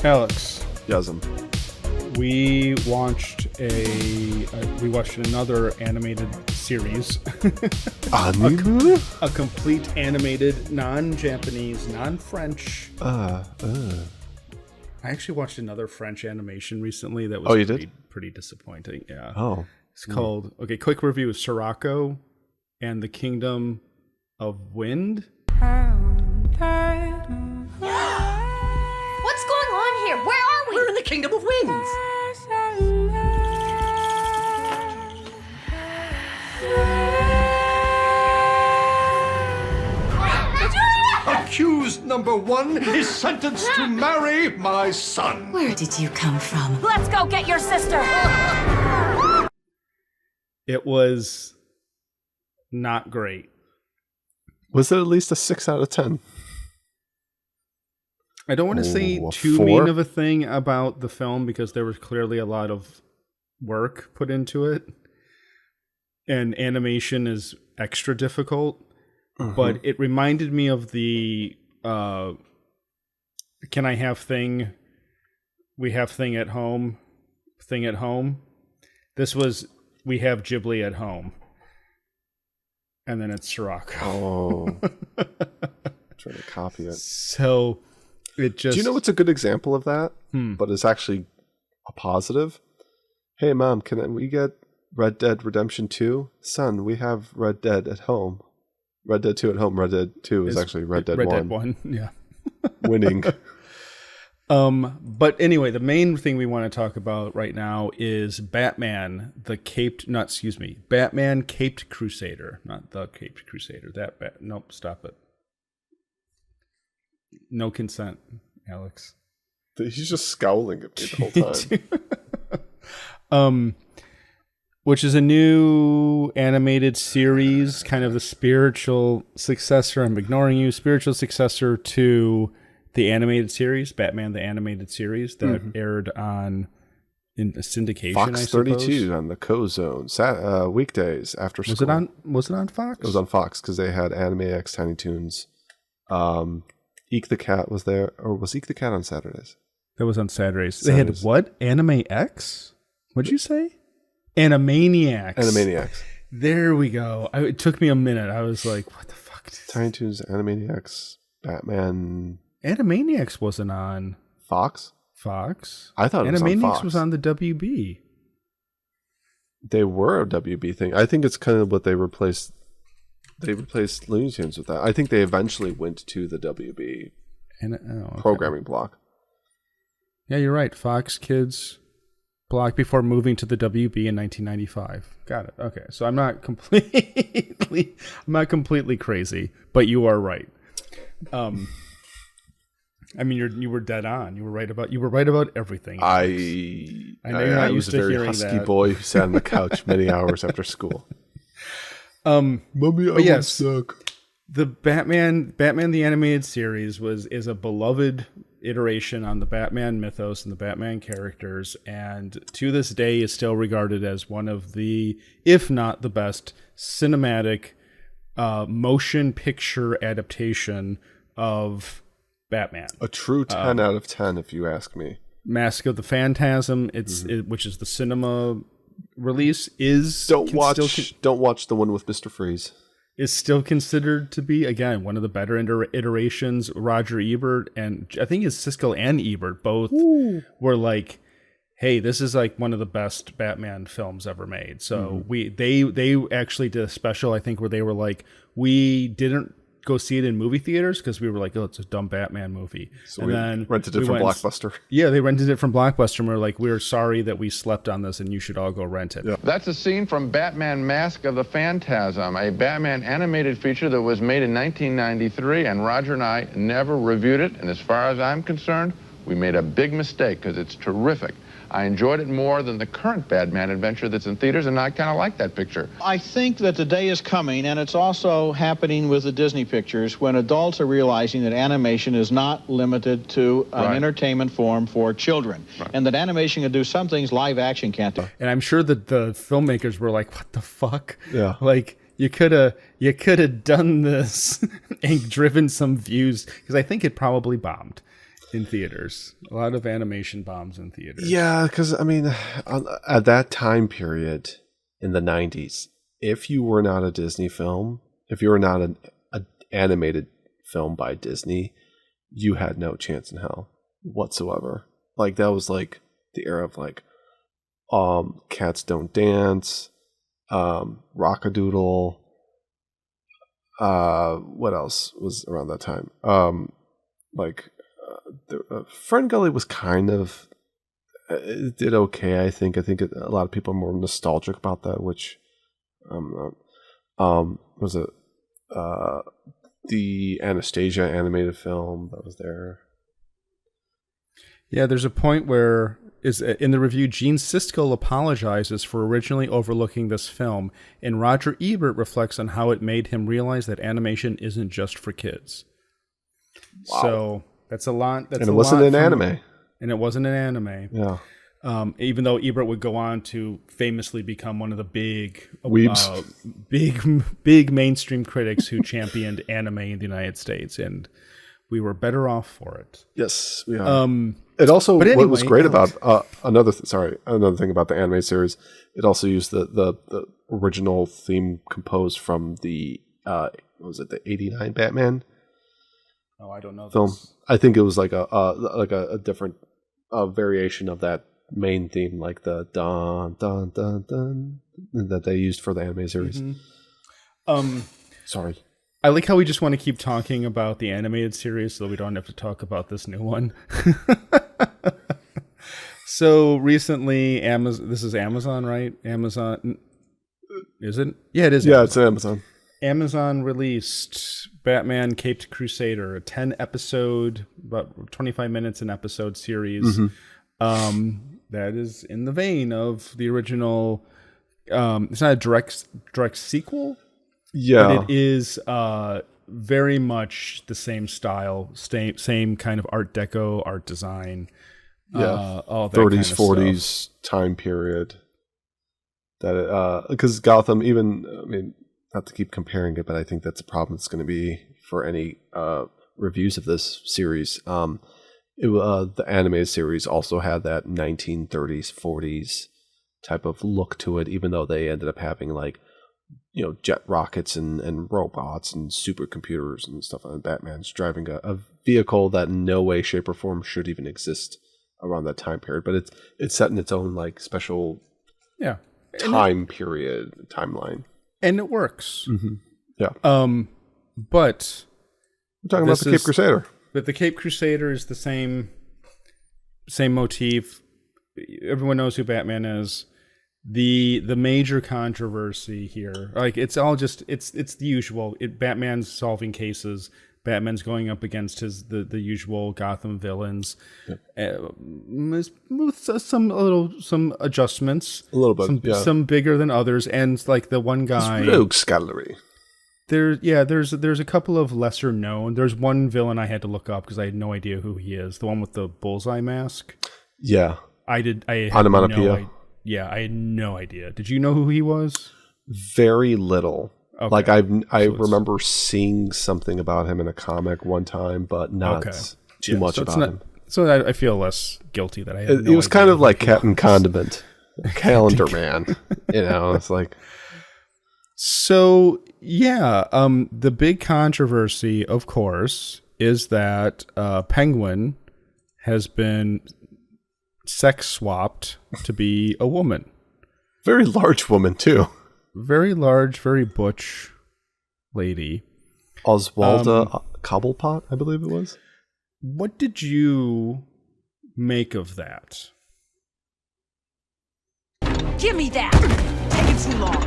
Alex, Yasm. we watched another animated series. A complete animated, non-Japanese, non-French. I actually watched another French animation recently that was pretty disappointing. Yeah. Oh. It's called, quick review of Sirocco and the Kingdom of Wind. What's going on here? Where are we? We're in the Kingdom of Winds. Accused number 1 is sentenced to marry my son. Where did you come from? Let's go get your sister. It was not great. Was it at least a 6 out of 10? I don't want to say too 4? mean of a thing about the film because there was clearly a lot of work put into it. And animation is extra difficult. But it reminded me of the can I have thing? We have thing at home. Thing at home. This was we have Ghibli at home. And then it's Sirocco. Oh. Trying to copy it. So it just... Do you know what's a good example of that? But it's actually a positive? Hey, Mom, we get Red Dead Redemption 2? Son, we have Red Dead at home. Red Dead 2 at home. Red Dead 2 is actually Red Dead 1. Red Dead 1, yeah. Winning. But anyway, the main thing we want to talk about right now is Batman Caped Crusader, not the Caped Crusader. Nope, stop it. No consent, Alex. He's just scowling at me the whole time. Which is a new animated series, kind of the spiritual successor. I'm ignoring you. Spiritual successor to the animated series, Batman the Animated Series, that aired in syndication. Fox 32 on the Co-Zone, weekdays after school. Was it on Fox? It was on Fox because they had Anime X, Tiny Toons. Eek the Cat was there, or was Eek the Cat on Saturdays? That was on Saturdays. They had what? Anime X? What'd you say? Animaniacs. Animaniacs. There we go. It took me a minute. I was like, what the fuck? Tiny Toons, Animaniacs, Batman. Animaniacs wasn't on Fox? I thought it was on Fox. Animaniacs was on the WB. They were a WB thing. I think it's kind of what they replaced. They replaced Looney Tunes with that. I think they eventually went to the WB programming block. Yeah, you're right. Fox Kids block before moving to the WB in 1995. Got it. Okay, so I'm not completely crazy, but you are right. I mean, you were dead on. You were right about everything. I know you're not used to hearing that. I was a very husky boy who sat on the couch many hours after school. Mommy, I suck. The Batman the Animated Series is a beloved iteration on the Batman mythos and the Batman characters, and to this day is still regarded as one of the, if not the best, cinematic motion picture adaptation of Batman. A true 10 out of 10, if you ask me. Mask of the Phantasm, which is the cinema release, don't watch the one with Mr. Freeze. Is still considered to be, again, one of the better iterations. Roger Ebert and I think it's Siskel and Ebert both were like, hey, this is like one of the best Batman films ever made. So they actually did a special, I think, where they were like, we didn't go see it in movie theaters because we were like, oh, it's a dumb Batman movie. So and then rented it from Blockbuster. Yeah, they rented it from Blockbuster, and we were like, we're sorry that we slept on this and you should all go rent it. Yeah. That's a scene from Batman Mask of the Phantasm, a Batman animated feature that was made in 1993, and Roger and I never reviewed it, and as far as I'm concerned, we made a big mistake because it's terrific. I enjoyed it more than the current Batman adventure that's in theaters, and I kind of like that picture. I think that the day is coming, and it's also happening with the Disney pictures, when adults are realizing that animation is not limited to an entertainment form for children, and that animation can do some things live action can't do. And I'm sure that the filmmakers were like, what the fuck? Yeah. Like, you could have done this and driven some views, because I think it probably bombed. in theaters. A lot of animation bombs in theaters. Yeah, because, I mean, at that time period in the 90s, if you were not a Disney film, if you were not an animated film by Disney, you had no chance in hell whatsoever. Like, that was like the era of like Cats Don't Dance, Rockadoodle. What else was around that time? Fern Gully was kind of it did okay. I think a lot of people are more nostalgic about that, which was it the Anastasia animated film that was there. Yeah, there's a point where in the review, Gene Siskel apologizes for originally overlooking this film, and Roger Ebert reflects on how it made him realize that animation isn't just for kids. Wow. So that's a lot. And it wasn't an anime. And it wasn't an anime. Yeah. Even though Ebert would go on to famously become one of the big mainstream critics who championed anime in the United States, and we were better off for it. Yes, we are. It also, anyway, what was great about another thing about the anime series, it also used the original theme composed from the was it the '89 Batman? Oh, I don't know. Film. I think it was like a different variation of that main theme, like the dun dun dun dun that they used for the anime series. Mm-hmm. Sorry. I like how we just want to keep talking about the animated series so we don't have to talk about this new one. So recently, this is Amazon, right? Amazon, is it? Yeah, it is. Yeah, it's Amazon. Amazon released Batman Caped Crusader, a 10-episode, about 25 minutes an episode series. Mm-hmm. That is in the vein of the original. It's not a direct sequel. Yeah, but it is very much the same style, same kind of Art Deco, art design. Yeah, all that 30s, kind of 40s stuff. Time period. That because Gotham, even not to keep comparing it, but I think that's a problem that's going to be for any reviews of this series. The animated series also had that 1930s, 40s type of look to it, even though they ended up having like, jet rockets and robots and supercomputers and stuff. And Batman's driving a vehicle that in no way, shape, or form should even exist around that time period. But it's set in its own like special timeline. And it works. Mm-hmm. Yeah. But we're talking about the Caped Crusader. But the Caped Crusader is the same motif. Everyone knows who Batman is. The major controversy here, like it's all just it's the usual. Batman's solving cases. Batman's going up against the usual Gotham villains, with some adjustments, a little bit, some bigger than others, and like the one guy, rogues gallery. There's a couple of lesser known. There's one villain I had to look up because I had no idea who he is. The one with the bullseye mask. Yeah, I had Onomatopoeia. Yeah, I had no idea. Did you know who he was? Very little. Okay. Like I remember seeing something about him in a comic one time, but not too much about him. So I feel less guilty that I had no idea. It was kind of like Captain Condiment, Calendar Man. It's like. So yeah, the big controversy, of course, is that Penguin has been sex swapped to be a woman. Very large woman, too. Very large, very butch lady. Oswalda Cobblepot, I believe it was. What did you make of that? Give me that! Taking too long.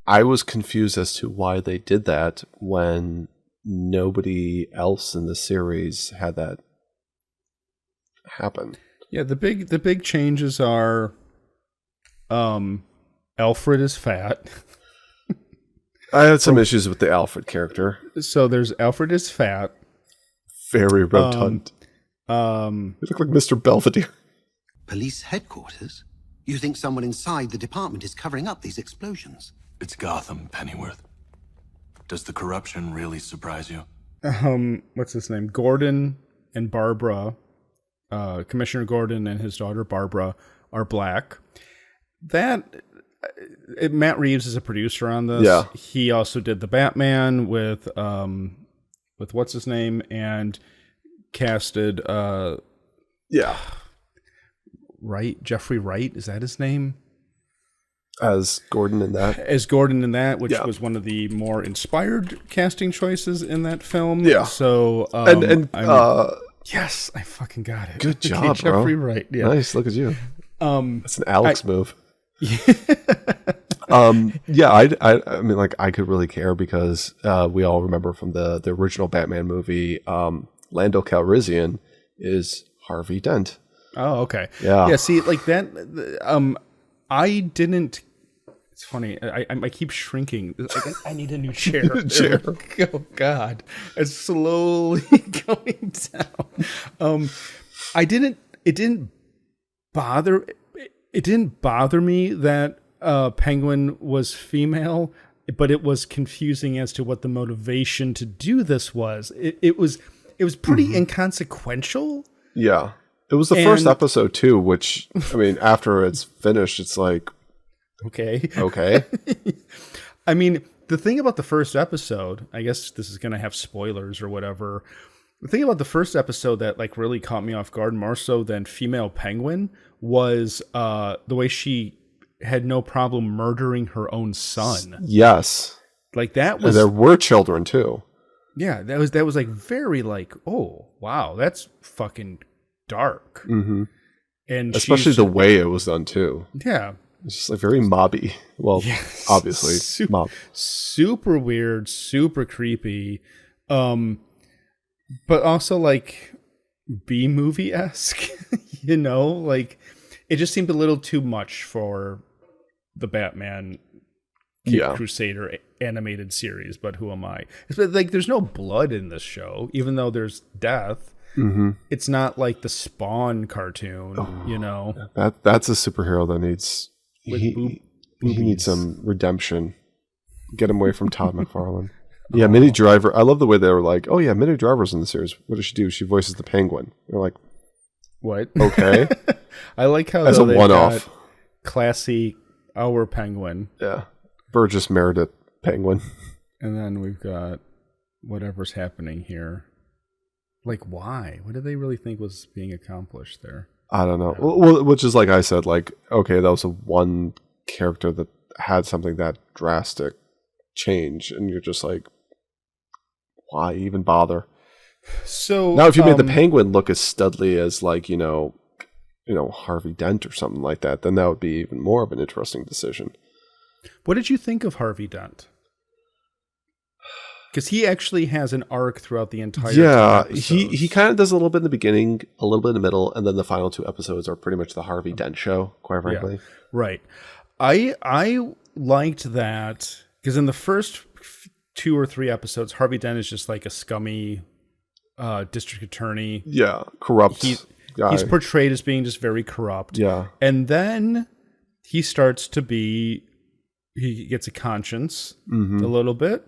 I was confused as to why they did that when nobody else in the series had that happen. Yeah, the big changes are Alfred is fat. I had some issues with the Alfred character. So there's Alfred is fat. Very rotund. You look like Mr. Belvedere. Police headquarters? You think someone inside the department is covering up these explosions? It's Gotham, Pennyworth. Does the corruption really surprise you? what's his name? Gordon and Barbara, Commissioner Gordon and his daughter Barbara are black. Matt Reeves is a producer on this. Yeah. He also did the Batman with what's his name, and casted Jeffrey Wright, is that his name? As Gordon in that. Which was one of the more inspired casting choices in that film. Yeah. So yes, I fucking got it. Good job, Jeffrey bro. Wright. Yeah. Nice, look at you. That's an Alex move. Yeah, I mean, like, I could really care because we all remember from the original Batman movie, Lando Calrissian is Harvey Dent. Oh, okay. Yeah. See, like that. I didn't. It's funny. I keep shrinking. I need a new chair. Oh God, it's slowly going down. It didn't bother me that Penguin was female, but it was confusing as to what the motivation to do this was. It was pretty inconsequential. Yeah. It was the first episode too, which, I mean, after it's finished, it's like, okay. I mean, the thing about the first episode, I guess this is going to have spoilers or whatever. The thing about the first episode that like really caught me off guard more so than female Penguin was the way she had no problem murdering her own son. Yes. Like that was... And there were children too. Yeah, that was like very like, oh, wow, that's fucking dark. Mm-hmm. And especially the way it was done too. Yeah. It's just like very mobby. Well, obviously mob. Super weird, super creepy. But also like B-movie-esque, you know, like it just seemed a little too much for the Batman Caped Crusader animated series, but who am I? It's like there's no blood in this show, even though there's death. Mm-hmm. It's not like the Spawn cartoon, you know. That's a superhero that needs he needs some redemption. Get him away from Todd McFarlane. Yeah, Minnie Driver. I love the way they were like, oh yeah, Minnie Driver's in the series. What does she do? She voices the Penguin. They're like, what? Okay. I like how as a one-off, classy our Penguin. Yeah, Burgess Meredith Penguin. And then we've got whatever's happening here. Like, why? What did they really think was being accomplished there? I don't know. Well, which is like I said, like, okay, that was a one character that had something that drastic change, and you're just like, why even bother? So now, if you made the Penguin look as studly as like you know Harvey Dent or something like that, then that would be even more of an interesting decision. What did you think of Harvey Dent? Because he actually has an arc throughout the entire. Yeah, he kind of does a little bit in the beginning, a little bit in the middle, and then the final two episodes are pretty much the Harvey Dent show. Quite frankly, right. I liked that because in the first 2 or 3 episodes, Harvey Dent is just like a scummy district attorney. Yeah, corrupt. He's portrayed as being just very corrupt. Yeah, and then he starts to be. He gets a conscience a little bit.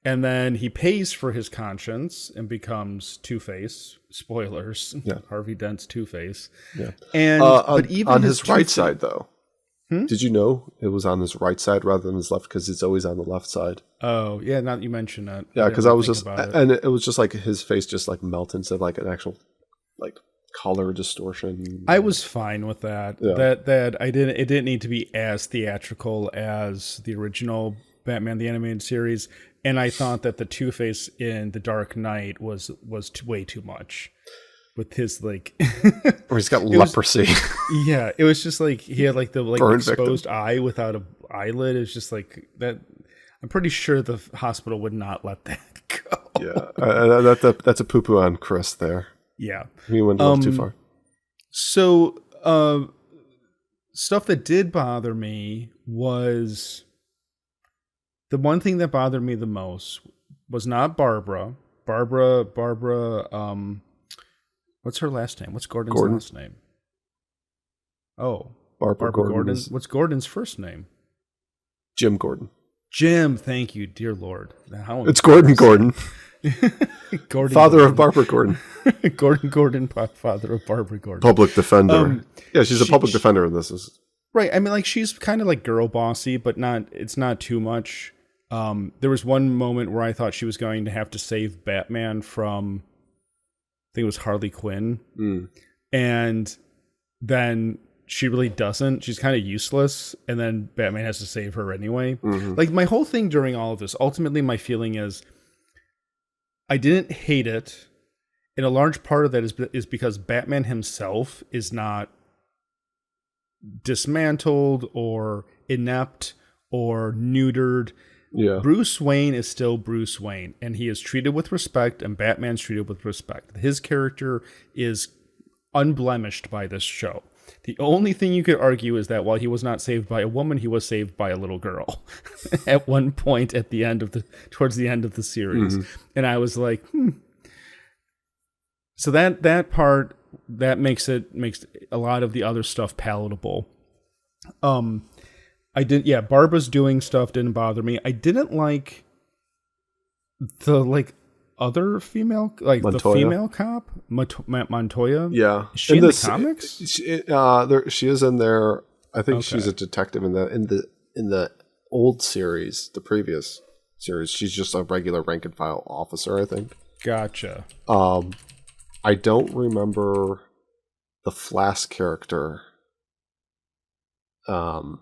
And then he pays for his conscience and becomes Two-Face. Spoilers. Yeah. Harvey Dent's Two-Face. Yeah. And but even on his right side, though. Did you know it was on his right side rather than his left? Because it's always on the left side. Oh, yeah. Now that you mention that. Yeah, because I was just... And it was just like his face just like melted instead of like an actual like color distortion. I was fine with that. Yeah. That it didn't need to be as theatrical as the original Batman the Animated Series. And I thought that the Two-Face in The Dark Knight was way too much. With his like, or he's got leprosy. Yeah, it was just like he had like the like Burn exposed victim. eye without an eyelid. It's just like that. I'm pretty sure the hospital would not let that go. Yeah, that's a poo poo on Chris there. Yeah, he went a little too far. So, stuff that did bother me was. The one thing that bothered me the most was not Barbara. What's her last name? What's Gordon's last name? Oh, Barbara Gordon. What's Gordon's first name? Jim Gordon. Jim, thank you, dear Lord. It's Gordon. Father of Barbara Gordon. Gordon, father of Barbara Gordon. Public defender. She's a public defender in this. Right. I mean, like, she's kind of like girl bossy, but it's not too much. There was one moment where I thought she was going to have to save Batman from, I think it was Harley Quinn. And then she really doesn't. She's kind of useless. And then Batman has to save her anyway. Like, my whole thing during all of this, ultimately my feeling is I didn't hate it. And a large part of that is because Batman himself is not dismantled or inept or neutered. Yeah. Bruce Wayne is still Bruce Wayne, and he is treated with respect, and Batman's treated with respect. His character is unblemished by this show. The only thing you could argue is that while he was not saved by a woman, he was saved by a little girl at one point towards the end of the series. And I was like, So that part, that makes a lot of the other stuff palatable. Barbara's doing stuff didn't bother me. I didn't like the other female, Montoya. The female cop, Montoya. Yeah, is she in the comics? She is in there. I think she's a detective in the old series, the previous series. She's just a regular rank and file officer, I think. Gotcha. I don't remember the Flash character. In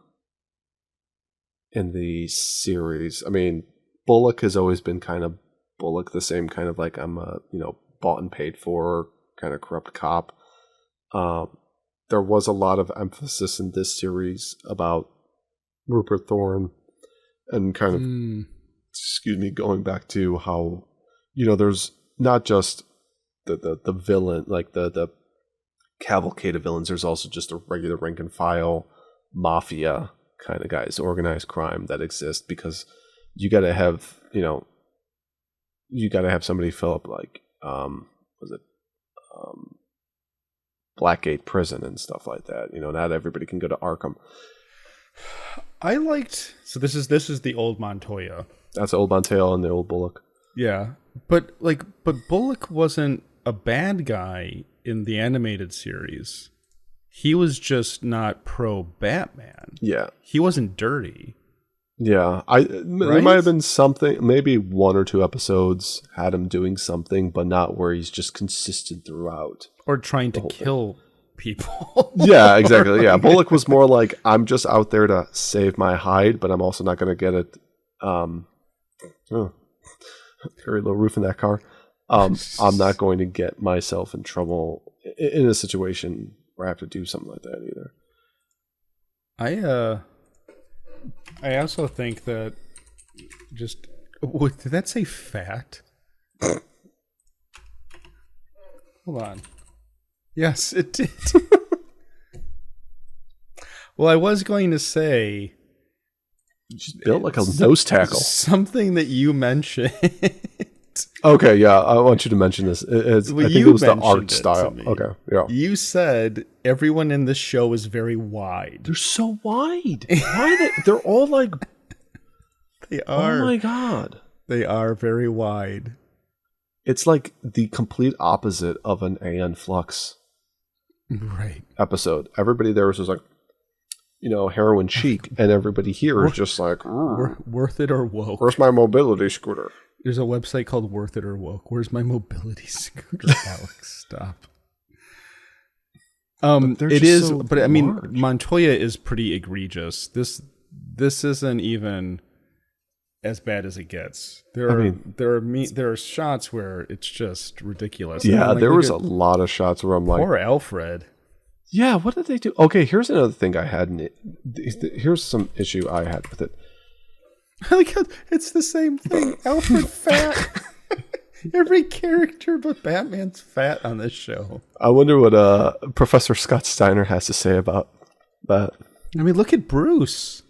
the series, I mean, Bullock has always been kind of Bullock, the same kind of like I'm a bought and paid for kind of corrupt cop. There was a lot of emphasis in this series about Rupert Thorne and kind of going back to how there's not just the villain, like the cavalcade of villains. There's also just a regular rank and file mafia kind of guys, organized crime that exists, because you got to have somebody fill up Blackgate prison and stuff like that. Not everybody can go to Arkham. So this is the old Montoya. That's the old Montoya and the old Bullock. Yeah, but Bullock wasn't a bad guy in the animated series. He was just not pro Batman. Yeah. He wasn't dirty. Yeah. There might have been something, maybe one or two episodes had him doing something, but not where he's just consistent throughout. Or trying to kill people. Yeah, exactly. Yeah. Bullock was more like, I'm just out there to save my hide, but I'm also not going to get it. Very low roof in that car. I'm not going to get myself in trouble in a situation where I have to do something like that either. I also think that did that say fat? Hold on. Yes, it did. Well, I was going to say, she's built like a nose tackle. Something that you mentioned. Okay, yeah, I want you to mention this. I think it was the art style. Okay, yeah. You said everyone in this show is very wide. They're so wide. Why are they? They're all like. They are. Oh my god. They are very wide. It's like the complete opposite of an Aeon Flux episode. Everybody there was just like, heroin chic, and everybody here is just like, worth it or woke. Where's my mobility scooter? There's a website called Worth It or Woke. Where's my mobility scooter, Alex? Stop. It is, so but I mean, Montoya is pretty egregious. This isn't even as bad as it gets. There are shots where it's just ridiculous. Yeah, there was a lot of shots where I'm like, poor Alfred. Yeah, what did they do? Okay, here's another thing I had. Here's some issue I had with it. It's the same thing. Alfred fat. Every character but Batman's fat on this show. I wonder what Professor Scott Steiner has to say about that. I mean, look at Bruce.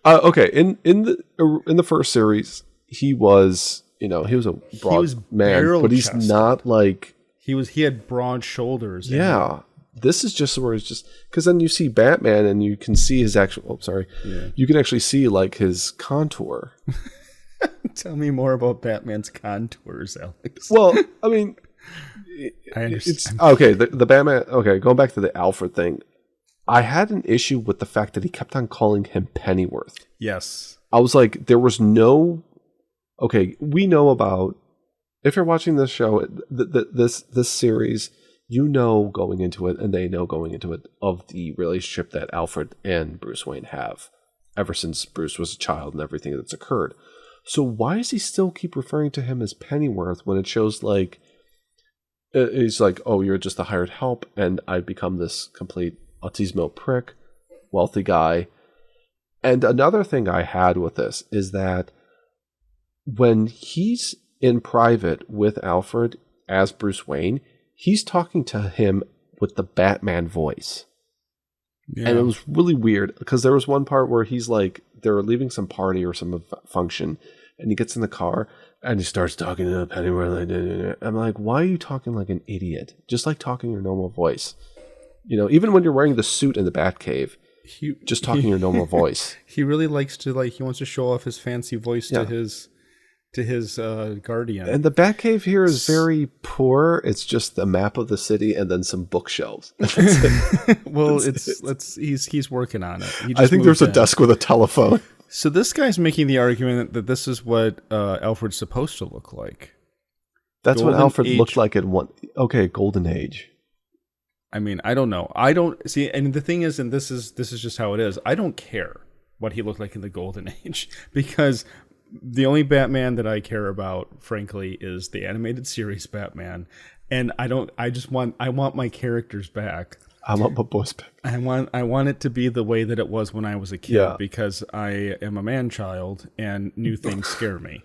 Okay, in the first series, he was a broad man, but he's not like he had broad shoulders. Yeah. This is just where it's just because then you see Batman and you can see his actual. You can actually see like his contour. Tell me more about Batman's contours, Alex. Well, I mean, I understand. okay. The Batman. Okay, going back to the Alfred thing, I had an issue with the fact that he kept on calling him Pennyworth. Yes. I was like, there was no. Okay, we know about. If you're watching this show, this series, you know going into it, and they know going into it, of the relationship that Alfred and Bruce Wayne have ever since Bruce was a child and everything that's occurred. So why does he still keep referring to him as Pennyworth when it shows like he's like, oh, you're just a hired help, and I've become this complete autismo prick, wealthy guy. And another thing I had with this is that when he's in private with Alfred as Bruce Wayne, he's talking to him with the Batman voice. Yeah. And it was really weird because there was one part where he's like, they're leaving some party or some function, and he gets in the car and he starts talking to Pennyworth. I'm like, why are you talking like an idiot? Just like talking your normal voice. You know, even when you're wearing the suit in the Batcave, just talking your normal voice. He really likes to he wants to show off his fancy voice to his guardian. And the Batcave here is very poor. It's just the map of the city and then some bookshelves. Well, he's working on it. I think there's a desk with a telephone. So this guy's making the argument that this is what Alfred's supposed to look like. That's what Alfred looked like in one. Okay, Golden Age. I mean, I don't know. I don't see, and the thing is, and this is just how it is. I don't care what he looked like in the Golden Age because the only Batman that I care about, frankly, is the animated series Batman, and I want my characters back. I want my boys back. I want it to be the way that it was when I was a kid because I am a man-child and new things scare me.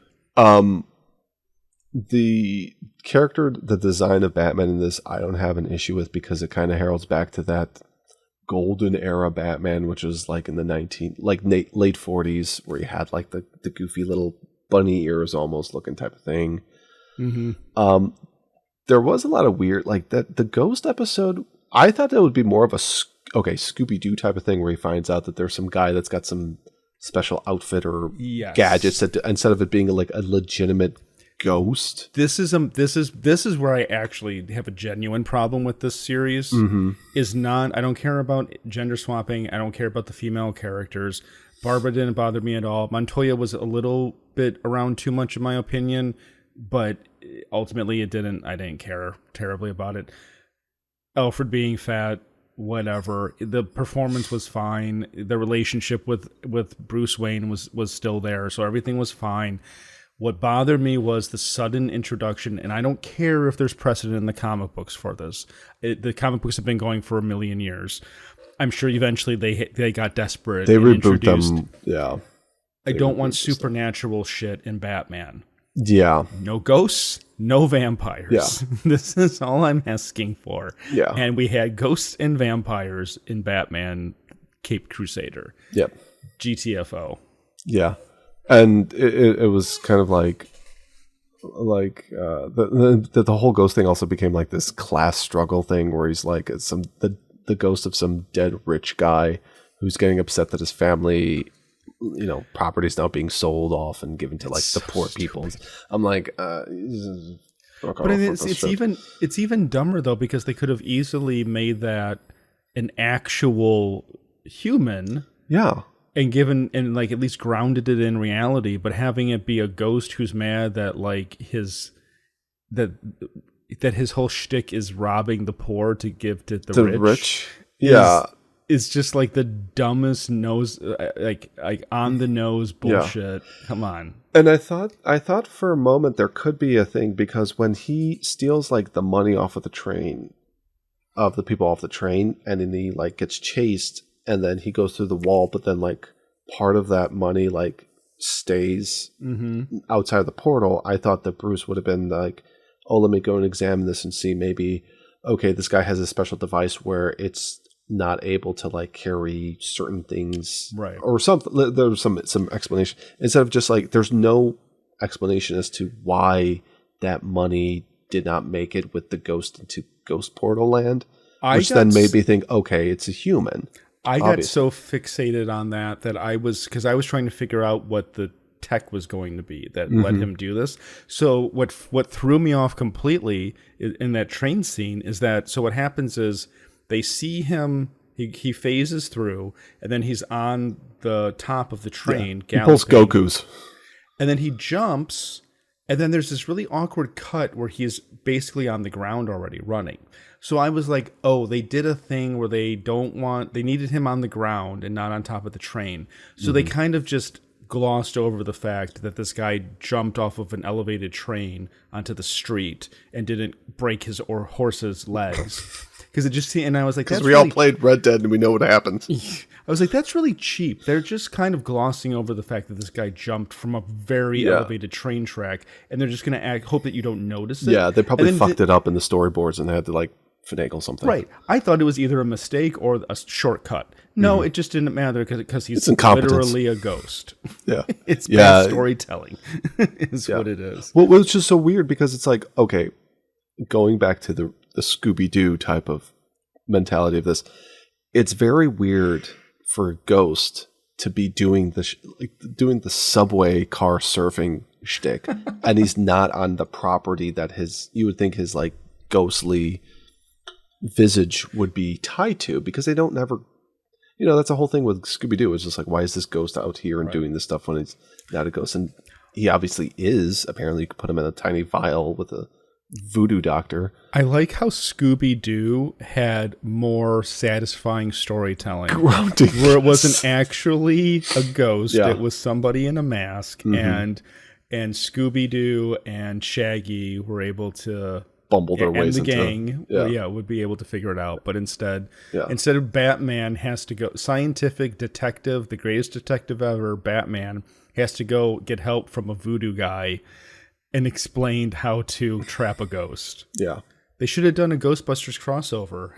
The character, the design of Batman in this, I don't have an issue with because it kind of heralds back to that golden era Batman, which was like in the late 40s, where you had like the goofy little bunny ears almost looking type of thing. Mm-hmm. There was a lot of weird, like that the Ghost episode. I thought that would be more of a Scooby-Doo type of thing where he finds out that there's some guy that's got some special outfit or gadgets that instead of it being like a legitimate ghost. This is where I actually have a genuine problem with this series. Mm-hmm. I don't care about gender swapping. I don't care about the female characters. Barbara didn't bother me at all. Montoya was a little bit around too much in my opinion, but ultimately I didn't care terribly about it. Alfred being fat, whatever. The performance was fine. The relationship with Bruce Wayne was still there, so everything was fine. What bothered me was the sudden introduction, and I don't care if there's precedent in the comic books for this. The comic books have been going for 1,000,000 years. I'm sure eventually they got desperate. They reboot them. Yeah. I don't want supernatural shit in Batman. Yeah. No ghosts, no vampires. Yeah. This is all I'm asking for. Yeah. And we had ghosts and vampires in Batman Caped Crusader. Yep. GTFO. Yeah. And it was kind of like the whole ghost thing also became like this class struggle thing where he's like the ghost of some dead rich guy who's getting upset that his family, property is now being sold off and given to like the poor people. I'm like, but it's even dumber though because they could have easily made that an actual human. Yeah. And like at least grounded it in reality, but having it be a ghost who's mad that like his whole shtick is robbing the poor to give to the rich. Yeah. Is just like the dumbest nose, like on the nose bullshit. Yeah. Come on. And I thought for a moment there could be a thing because when he steals like the money off of the train, of the people off the train, and then he like gets chased. And then he goes through the wall, but then like part of that money like stays outside of the portal. I thought that Bruce would have been like, oh, let me go and examine this and see maybe, okay, this guy has a special device where it's not able to like carry certain things, right? Or something. There was some explanation instead of just like there's no explanation as to why that money did not make it with the ghost into Ghost Portal Land, which then made me think, okay, it's a human. I got so fixated on that I was trying to figure out what the tech was going to be that let him do this. So what threw me off completely in that train scene is that, so what happens is they see him, he phases through, and then he's on the top of the train. He pulls Goku's. And then he jumps, and then there's this really awkward cut where he's basically on the ground already running. So I was like, oh, they did a thing where they needed him on the ground and not on top of the train. So they kind of just glossed over the fact that this guy jumped off of an elevated train onto the street and didn't break his horse's legs. Because it just, and I was like, because we all played Red Dead and we know what happened. I was like, that's really cheap. They're just kind of glossing over the fact that this guy jumped from a very elevated train track, and they're just going to hope that you don't notice it. Yeah, they probably fucked it up in the storyboards and they had to like finagle something. Right. I thought it was either a mistake or a shortcut. No, it just didn't matter because he's literally a ghost. Yeah. It's bad storytelling is what it is. Well, it's just so weird because it's like, okay, going back to the Scooby-Doo type of mentality of this, it's very weird for Ghost to be doing the subway car surfing shtick, and he's not on the property that you would think his like ghostly visage would be tied to, because they don't never, that's the whole thing with Scooby-Doo. It's just like, why is this ghost out here and doing this stuff when he's not a ghost? And he obviously is. Apparently, you could put him in a tiny vial with a voodoo doctor. I like how Scooby-Doo had more satisfying storytelling, grounding, where it wasn't actually a ghost. It was somebody in a mask, and Scooby-Doo and Shaggy were able to bumble their ways into, and the gang would be able to figure it out. But instead of Batman has to go, scientific detective, the greatest detective ever, Batman has to go get help from a voodoo guy and explained how to trap a ghost. Yeah. They should have done a Ghostbusters crossover.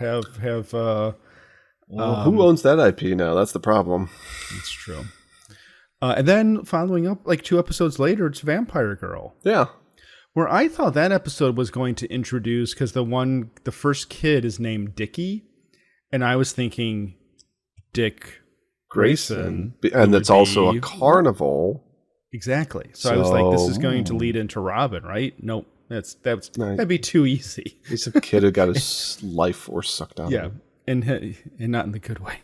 Who owns that IP now? That's the problem. That's true. And then following up, like 2 episodes later, it's Vampire Girl. Yeah. Where I thought that episode was going to introduce, because the first kid is named Dickie, and I was thinking Dick Grayson. And it's also a carnival. Exactly. So I was like, this is going to lead into Robin, right? Nope. That'd be too easy. He's a kid who got his life force sucked out. Yeah, and not in the good way.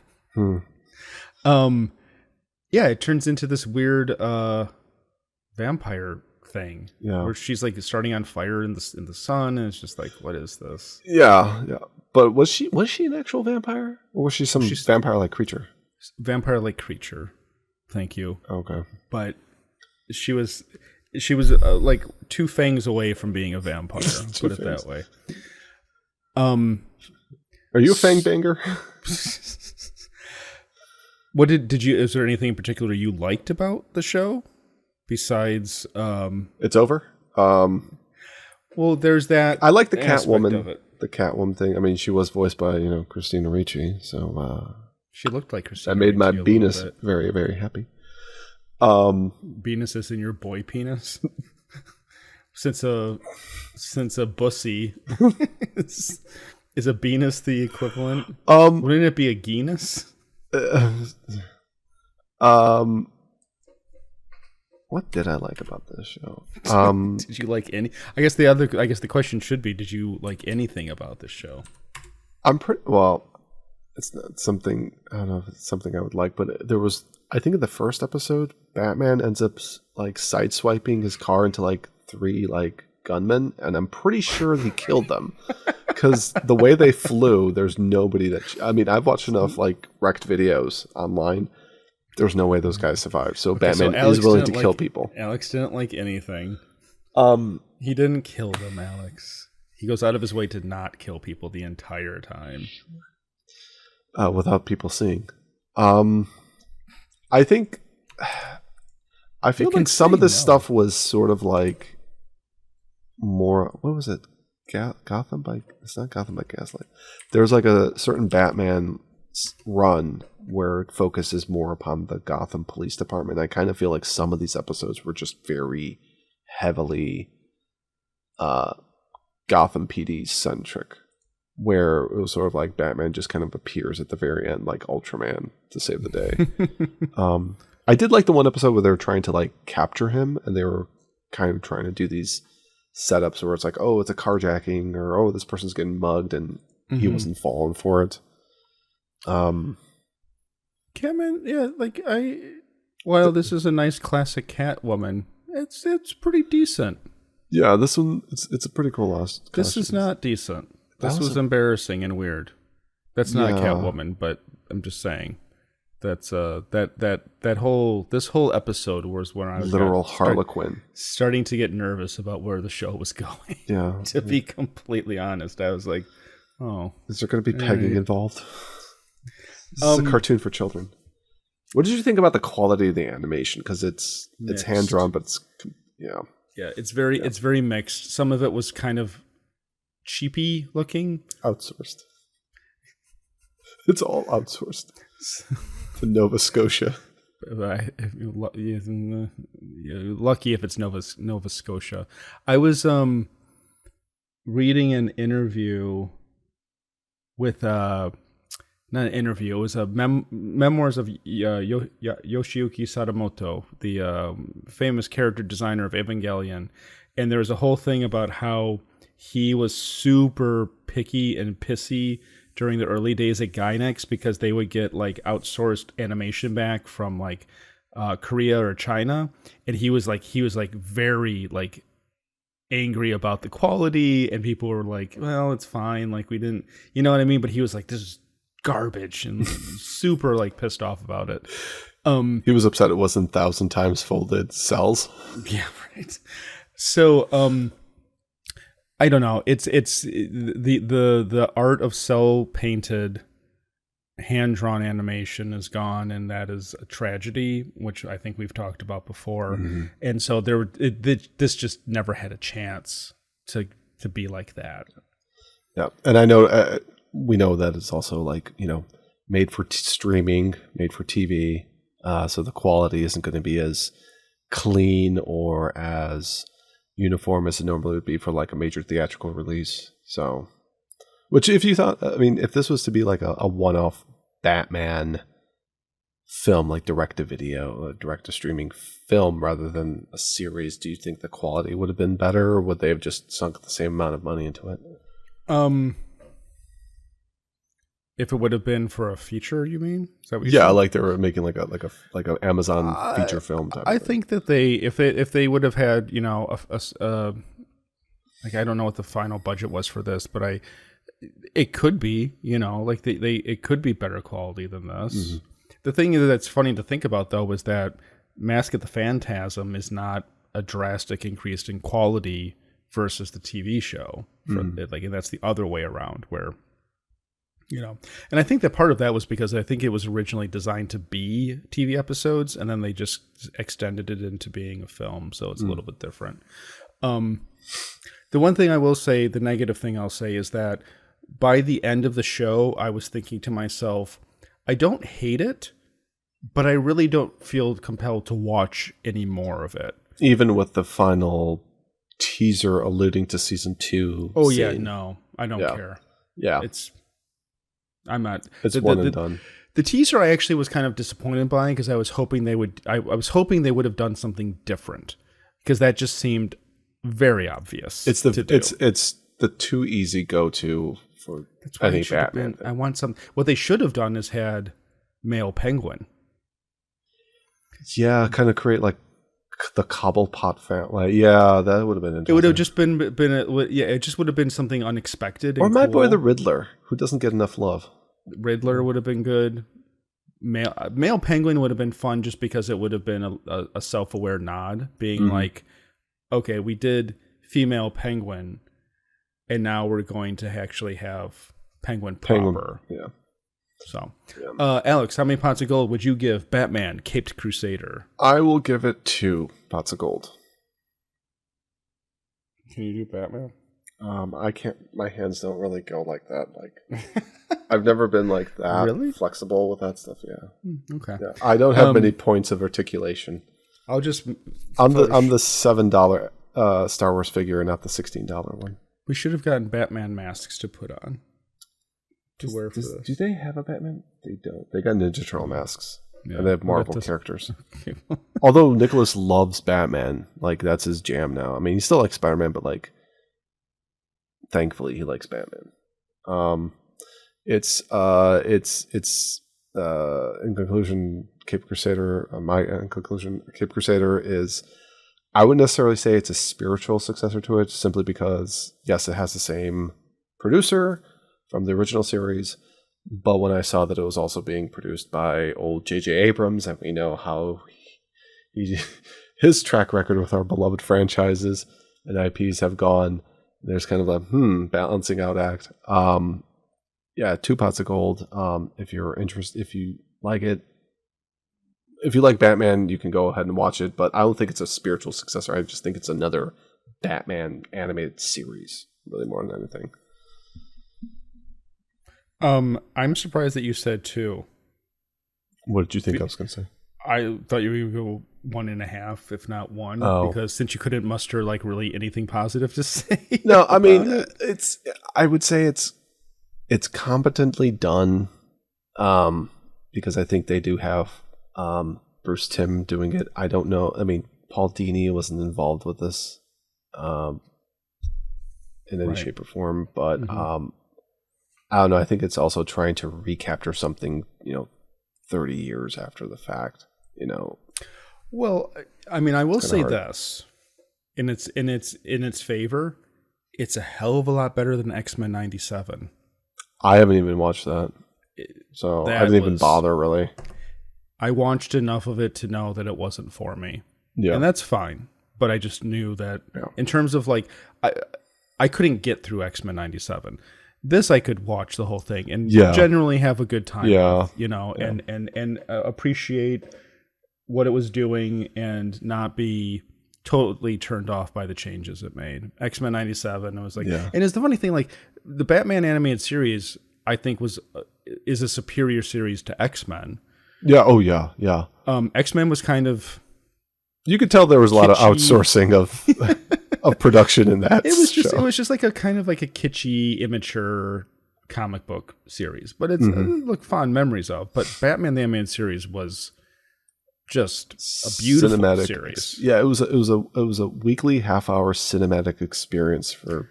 Yeah, it turns into this weird vampire thing. Yeah, where she's like starting on fire in the sun, and it's just like, what is this? Yeah. But was she an actual vampire, or was she some vampire-like creature? Vampire-like creature. Thank you. Okay. But she was like 2 fangs away from being a vampire. Put it that way. Are you a fang banger? What did you? Is there anything in particular you liked about the show besides? It's over. Well, there's that. I like the Catwoman. The Catwoman thing. I mean, she was voiced by Christina Ricci, so she looked like Christina. That made my penis very, very happy. Penis is in your boy penis. since a bussy is a penis the equivalent? Wouldn't it be a genus? What did I like about this show? Did you like any? I guess the question should be, did you like anything about this show? It's not something, I don't know if it's something I would like, but there was, I think in the first episode, Batman ends up like sideswiping his car into like 3 like gunmen, and I'm pretty sure he killed them because the way they flew, there's nobody that, I've watched enough like wrecked videos online. There's no way those guys survived. So Batman is willing to kill people. Alex didn't like anything. He didn't kill them, Alex. He goes out of his way to not kill people the entire time. Without people seeing. I think I feel like some of this stuff was sort of like more, what was it? Gotham by, it's not Gotham by Gaslight. There's like a certain Batman run where it focuses more upon the Gotham Police Department. I kind of feel like some of these episodes were just very heavily Gotham PD centric, where it was sort of like Batman just kind of appears at the very end like Ultraman to save the day. I did like the one episode where they were trying to like capture him, and they were kind of trying to do these setups where it's like, oh, it's a carjacking, or oh, this person's getting mugged, and he wasn't falling for it. Catman, yeah, like while this is a nice classic Catwoman, it's pretty decent. Yeah, this one it's a pretty cool lost. This is not decent. This was embarrassing and weird. That's not a Catwoman, but I'm just saying. That's this whole episode was when I was literal Harlequin starting to get nervous about where the show was going. Yeah, to be completely honest, I was like, "Oh, is there going to be pegging involved?" This is a cartoon for children. What did you think about the quality of the animation? Because it's hand drawn, but it's it's very mixed. Some of it was kind of cheapy looking, outsourced. It's all outsourced. To Nova Scotia. You're lucky if it's Nova Scotia. I was reading an interview with not an interview. It was a memoirs of Yoshiyuki Sadamoto, the famous character designer of Evangelion, and there was a whole thing about how he was super picky and pissy during the early days at Gainax because they would get like outsourced animation back from like Korea or China, and he was very like angry about the quality, and people were like, well, it's fine, like we didn't, you know what I mean, but he was like, this is garbage, and super like pissed off about it. He was upset it wasn't 1,000 times folded cells. Yeah, right. So I don't know. It's the art of cell painted, hand drawn animation is gone, and that is a tragedy, which I think we've talked about before. Mm-hmm. And so this just never had a chance to be like that. Yeah, and I know we know that it's also like made for streaming, made for TV, so the quality isn't going to be as clean or as uniform as it normally would be for like a major theatrical release. So, which if you thought, I mean, if this was to be like a one-off Batman film, like direct-to-video, direct-to-streaming film rather than a series, do you think the quality would have been better, or would they have just sunk the same amount of money into it? If it would have been for a feature, you mean? Is that what you're saying? Like they were making like a Amazon feature film type. I think that if they would have had like I don't know what the final budget was for this, but it could be like it could be better quality than this. Mm-hmm. The thing that's funny to think about though is that Mask of the Phantasm is not a drastic increase in quality versus the TV show. And that's the other way around where. And I think that part of that was because I think it was originally designed to be TV episodes, and then they just extended it into being a film, so it's a little bit different. The one thing I will say, the negative thing I'll say, is that by the end of the show, I was thinking to myself, I don't hate it, but I really don't feel compelled to watch any more of it. Even with the final teaser alluding to season 2. Oh, scene. Yeah, no, I don't care. Yeah. I'm not. It's one and done. The teaser I actually was kind of disappointed by because I was hoping they would. I was hoping they would have done something different because that just seemed very obvious. It's the too easy go to for any Batman. I want some. What they should have done is had male Penguin. Yeah, kind of create like the Cobblepot family. Yeah, that would have been interesting. It would have just been it just would have been something unexpected. Or my boy the Riddler, who doesn't get enough love. Riddler would have been good. Male Penguin would have been fun just because it would have been a self-aware nod, being like, okay, we did female Penguin, and now we're going to actually have Penguin proper. Yeah. So, Alex, how many pots of gold would you give Batman Caped Crusader? I will give it 2 pots of gold. Can you do Batman? I can't. My hands don't really go like that. Like, I've never been like that flexible with that stuff. Yeah. Okay. Yeah. I don't have many points of articulation. I'll just. I'm the $7 Star Wars figure, not the $16 one. We should have gotten Batman masks to put on. To wear for this. Do they have a Batman? They don't. They got Ninja Turtle masks. and they have Marvel characters. Although Nicholas loves Batman, like that's his jam now. I mean, he still likes Spider-Man, but like, thankfully, he likes Batman. It's in conclusion, Caped Crusader. Caped Crusader is. I wouldn't necessarily say it's a spiritual successor to it, simply because yes, it has the same producer from the original series. But when I saw that it was also being produced by old J.J. Abrams, and we know how his track record with our beloved franchises and IPs have gone, there's kind of a balancing out act. 2 pots of gold. If you're interested, if you like it, if you like Batman, you can go ahead and watch it. But I don't think it's a spiritual successor. I just think it's another Batman animated series, really more than anything. I'm surprised that you said 2. What did you think I was going to say? I thought you were going to go 1.5, if not 1, because since you couldn't muster like really anything positive to say. No, I mean I would say it's competently done, because I think they do have Bruce Timm doing it. I don't know. I mean, Paul Dini wasn't involved with this in any shape or form, but I don't know. I think it's also trying to recapture something, 30 years after the fact, Well, I mean, I will say this in its favor, it's a hell of a lot better than X-Men 97. I haven't even watched that, so I didn't even bother really. I watched enough of it to know that it wasn't for me, and that's fine. But I just knew that in terms of like, I couldn't get through X-Men 97. This I could watch the whole thing and generally have a good time with, and appreciate what it was doing and not be totally turned off by the changes it made. X-Men 97, I was like, and it's the funny thing, like the Batman animated series, I think is a superior series to X-Men. Yeah. Oh yeah. Yeah. X-Men was kind of, you could tell there was a lot of outsourcing of production in that. It was just like a kind of like a kitschy, immature comic book series, but it's look fond memories of. But Batman the Animated Series was just a beautiful cinematic series. Yeah, it was a weekly half-hour cinematic experience for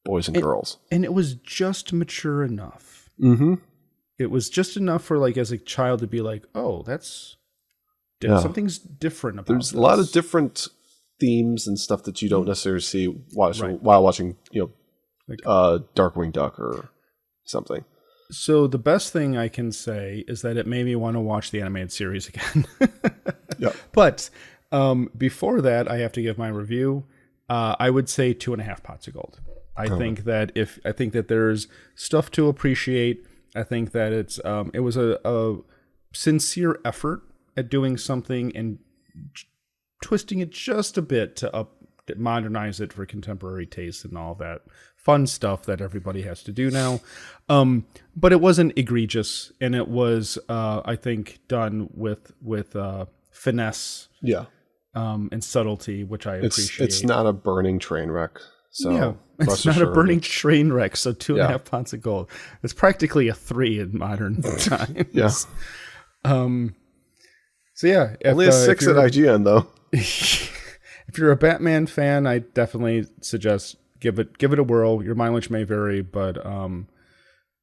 boys and girls, and it was just mature enough. Mm-hmm. It was just enough for like as a child to be like, oh, that's something's different about. There's a lot of different themes and stuff that you don't necessarily see while watching, Darkwing Duck or something. So the best thing I can say is that it made me want to watch the animated series again. But before that, I have to give my review. I would say 2.5 pots of gold. I think that there's stuff to appreciate. I think that it was a sincere effort at doing something and twisting it just a bit to modernize it for contemporary taste and all that fun stuff that everybody has to do now. But it wasn't egregious, and it was, I think, done with finesse, and subtlety, which I appreciate. It's not a burning train wreck. So it's not a burning train wreck. So 2.5 pots of gold. It's practically a 3 in modern times. So yeah, only a 6 at IGN though. If you're a Batman fan, I definitely suggest give it a whirl. Your mileage may vary, but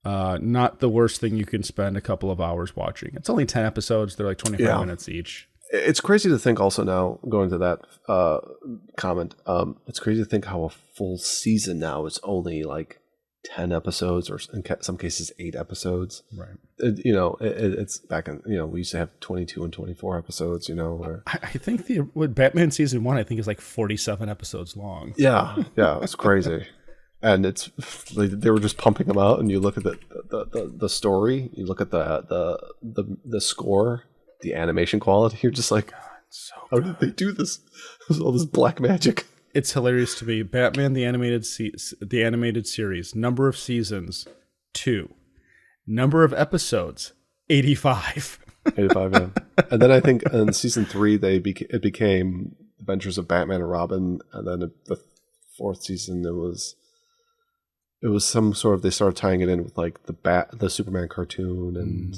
not the worst thing you can spend a couple of hours watching. It's only 10 episodes; they're like 25 minutes each. It's crazy to think. Also, now going to that comment, it's crazy to think how a full season now is only like 10 episodes, or in some cases 8 episodes. Right. It's back in, we used to have 22 and 24 episodes, where I think with Batman season 1, I think is like 47 episodes long. Yeah. It's crazy. And they were just pumping them out, and you look at the story, you look at the score, the animation quality, you're just like, how did they do this? There's all this black magic. It's hilarious to me. Batman the animated series, number of seasons 2, number of episodes 85. 85, yeah. And then I think in season 3 it became Adventures of Batman and Robin, and then the 4th season it was some sort of, they started tying it in with like the Superman cartoon, and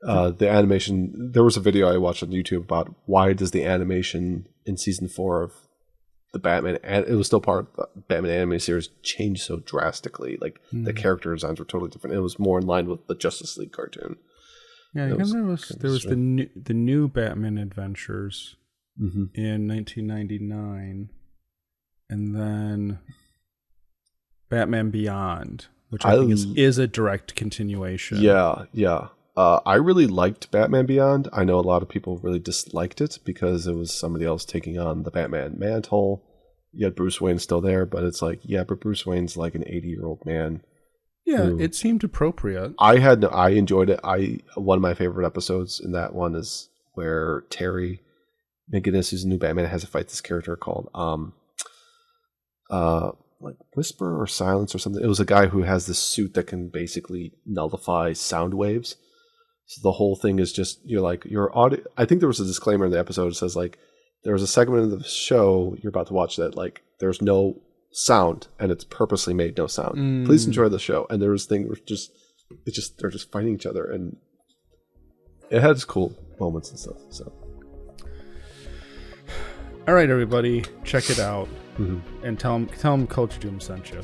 The animation. There was a video I watched on YouTube about why does the animation in season 4 of the Batman, and it was still part of the Batman animated series, changed so drastically. Like the character designs were totally different. It was more in line with the Justice League cartoon. Yeah, there was the new Batman Adventures in 1999, and then Batman Beyond, which I think is a direct continuation. Yeah. I really liked Batman Beyond. I know a lot of people really disliked it because it was somebody else taking on the Batman mantle. Yet Bruce Wayne's still there, but it's like, yeah, but Bruce Wayne's like an 80-year-old man. Yeah, it seemed appropriate. I enjoyed it. One of my favorite episodes in that one is where Terry McGinnis, who's a new Batman, has to fight this character called like Whisper or Silence or something. It was a guy who has this suit that can basically nullify sound waves. So the whole thing is just your audio. I think there was a disclaimer in the episode that says like there was a segment of the show you're about to watch that like there's no sound and it's purposely made no sound. Please enjoy the show. And there was thing where they're just fighting each other, and it had its cool moments and stuff. So all right, everybody, check it out and tell them Coach Doom sent you.